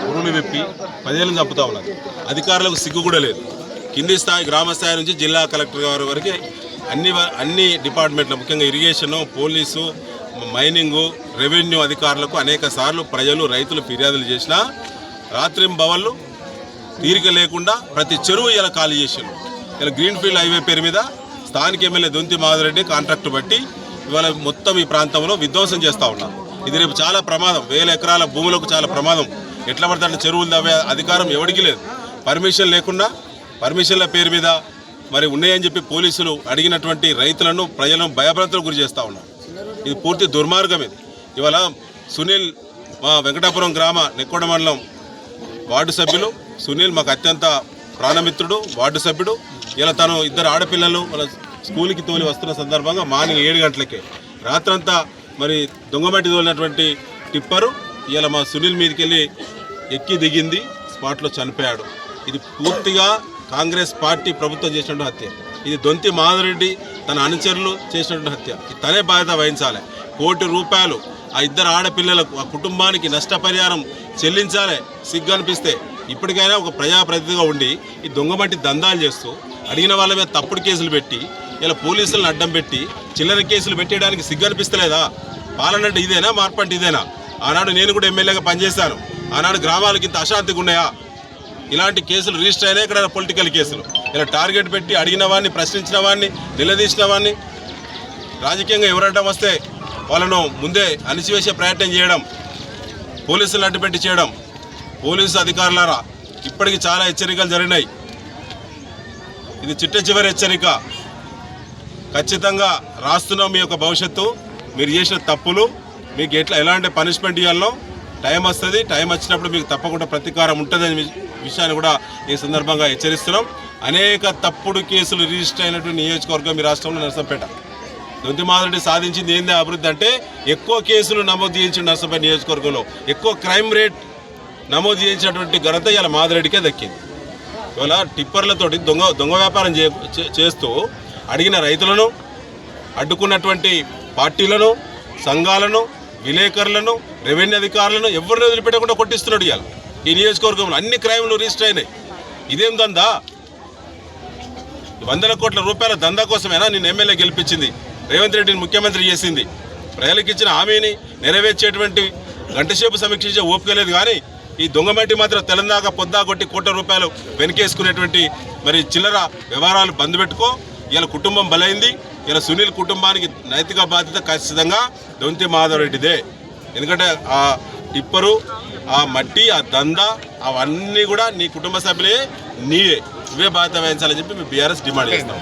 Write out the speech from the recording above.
ఉరులు విప్పి ప్రజలను చంపుతా ఉన్నారు. అధికారులకు సిగ్గు కూడా లేదు. కింది స్థాయి గ్రామ స్థాయి నుంచి జిల్లా కలెక్టర్ గారి వరకు అన్ని డిపార్ట్మెంట్లు, ముఖ్యంగా ఇరిగేషను, పోలీసు, మైనింగు, రెవెన్యూ అధికారులకు అనేక సార్లు ప్రజలు, రైతులు ఫిర్యాదులు చేసినా రాత్రింబవళ్ళు తీరిక లేకుండా ప్రతి చెరువు ఇలా ఖాళీ చేశారు. ఇలా గ్రీన్ఫీల్డ్ హైవే పేరు మీద స్థానిక ఎమ్మెల్యే దొంతి మాధవరెడ్డి కాంట్రాక్టు బట్టి ఇవాళ మొత్తం ఈ ప్రాంతంలో విధ్వంసం చేస్తూ ఉన్నారు. ఇది రేపు చాలా ప్రమాదం. 1000 ఎకరాల భూములకు చాలా ప్రమాదం. ఎట్లా పడితే అట్లా చెరువులు తవ్వే అధికారం ఎవరికి లేదు. పర్మిషన్ లేకుండా పర్మిషన్ల పేరు మీద మరి ఉన్నాయని చెప్పి పోలీసులు అడిగినటువంటి రైతులను, ప్రజలను భయభ్రాంతులకు గురి చేస్తూ ఉన్నారు. ఇది పూర్తి దుర్మార్గం. ఇది ఇవాళ సునీల్, మా వెంకటాపురం గ్రామ నెక్కొండ మండలం వార్డు సభ్యులు సునీల్ మాకు అత్యంత ప్రాణమిత్రుడు, వార్డు సభ్యుడు. ఇలా తను 2 ఆడపిల్లలు వాళ్ళ స్కూల్కి తోలి వస్తున్న సందర్భంగా మార్నింగ్ 7 గంటలకే రాత్రంతా మరి దొంగమట్టి తోలినటువంటి టిప్పరు ఇలా మా సునీల్ మీదకి వెళ్ళి ఎక్కి దిగింది, స్పాట్లో చనిపోయాడు. ఇది పూర్తిగా కాంగ్రెస్ పార్టీ ప్రభుత్వం చేసినటువంటి హత్య. ఇది దొంతి మాధవరెడ్డి తన అనుచరులు చేసినటువంటి హత్య. తనే బాధ్యత వహించాలి. ₹1 కోటి ఆ 2 ఆడపిల్లలకు, ఆ కుటుంబానికి నష్టపరిహారం చెల్లించాలి. సిగ్గు అనిపిస్తే ఇప్పటికైనా ఒక ప్రజాప్రతినిధిగా ఉండి ఈ దొంగమట్టి దందాలు చేస్తూ అడిగిన వాళ్ళ మీద తప్పుడు కేసులు పెట్టి ఇలా పోలీసులను అడ్డం పెట్టి చిల్లర కేసులు పెట్టేయడానికి సిగ్గు అనిపిస్తలేదా? పాలన అంటే ఇదేనా? మార్పు అంటే ఇదేనా? ఆనాడు నేను కూడా ఎమ్మెల్యేగా పనిచేశాను. ఆనాడు గ్రామాలకు ఇంత అశాంతిగా ఉన్నాయా? ఇలాంటి కేసులు రిజిస్టర్ అయినా ఇక్కడ పొలిటికల్ కేసులు. ఇలా టార్గెట్ పెట్టి అడిగిన వాడిని, ప్రశ్నించిన వాడిని, నిలదీసిన వాడిని, రాజకీయంగా ఎవరడ్డం వస్తే వాళ్ళను ముందే అణిచివేసే ప్రయత్నం చేయడం, పోలీసులు అడ్డుపెట్టి చేయడం. పోలీసు అధికారులారా, ఇప్పటికీ చాలా హెచ్చరికలు జరిగినాయి. ఇది చిట్ట చివరి హెచ్చరిక. ఖచ్చితంగా రాస్తున్నాం మీ యొక్క భవిష్యత్తు. మీరు చేసిన తప్పులు మీకు ఎలాంటి పనిష్మెంట్ ఇవ్వాలో టైం వస్తుంది. టైం వచ్చినప్పుడు మీకు తప్పకుండా ప్రతీకారం ఉంటుందనే విషయాన్ని కూడా ఈ సందర్భంగా హెచ్చరిస్తున్నాం. అనేక తప్పుడు కేసులు రిజిస్టర్ అయినటువంటి నియోజకవర్గం మీ రాష్ట్రంలో నర్సంపేట. దొంతి మాధవరెడ్డి సాధించింది ఏంది అభివృద్ధి అంటే ఎక్కువ కేసులు నమోదు చేయించిన నర్సంపేట నియోజకవర్గంలో ఎక్కువ క్రైమ్ రేట్ నమోదు చేయించినటువంటి ఘనత ఇలా మాధవరెడ్డికే దక్కింది. ఇవాళ టిప్పర్లతోటి దొంగ వ్యాపారం చేస్తూ అడిగిన రైతులను, అడ్డుకున్నటువంటి పార్టీలను, సంఘాలను, విలేకరులను, రెవెన్యూ అధికారులను ఎవరిని వదిలిపెట్టకుండా కొట్టిస్తున్నాడు. ఇవాళ ఈ నియోజకవర్గంలో అన్ని క్రైమ్లు రిజిస్టర్ అయినాయి. ఇదేం దందా? 100 కోట్ల రూపాయల దందా కోసమేనా నేను ఎమ్మెల్యే గెలిపించింది? రేవంత్ రెడ్డిని ముఖ్యమంత్రి చేసింది. ప్రజలకు ఇచ్చిన హామీని నెరవేర్చేటువంటి గంటసేపు సమీక్షించే ఓపిక లేదు. కానీ ఈ దొంగమట్టి మాత్రం తెలంగాణ పొద్దా కొట్టి ₹1 కోటి వెనకేసుకునేటువంటి మరి చిల్లర వ్యవహారాలు బంద్ పెట్టుకో. ఇలా కుటుంబం బలైంది. ఇలా సునీల్ కుటుంబానికి నైతిక బాధ్యత ఖచ్చితంగా దొంతి మాధవరెడ్డిదే. ఎందుకంటే ఆ టిప్పరు, ఆ మట్టి, ఆ దందా అవన్నీ కూడా నీ కుటుంబ సభ్యులే, నీవే బాధ్యత వహించాలని చెప్పి మేము బీఆర్ఎస్ డిమాండ్ చేస్తాం.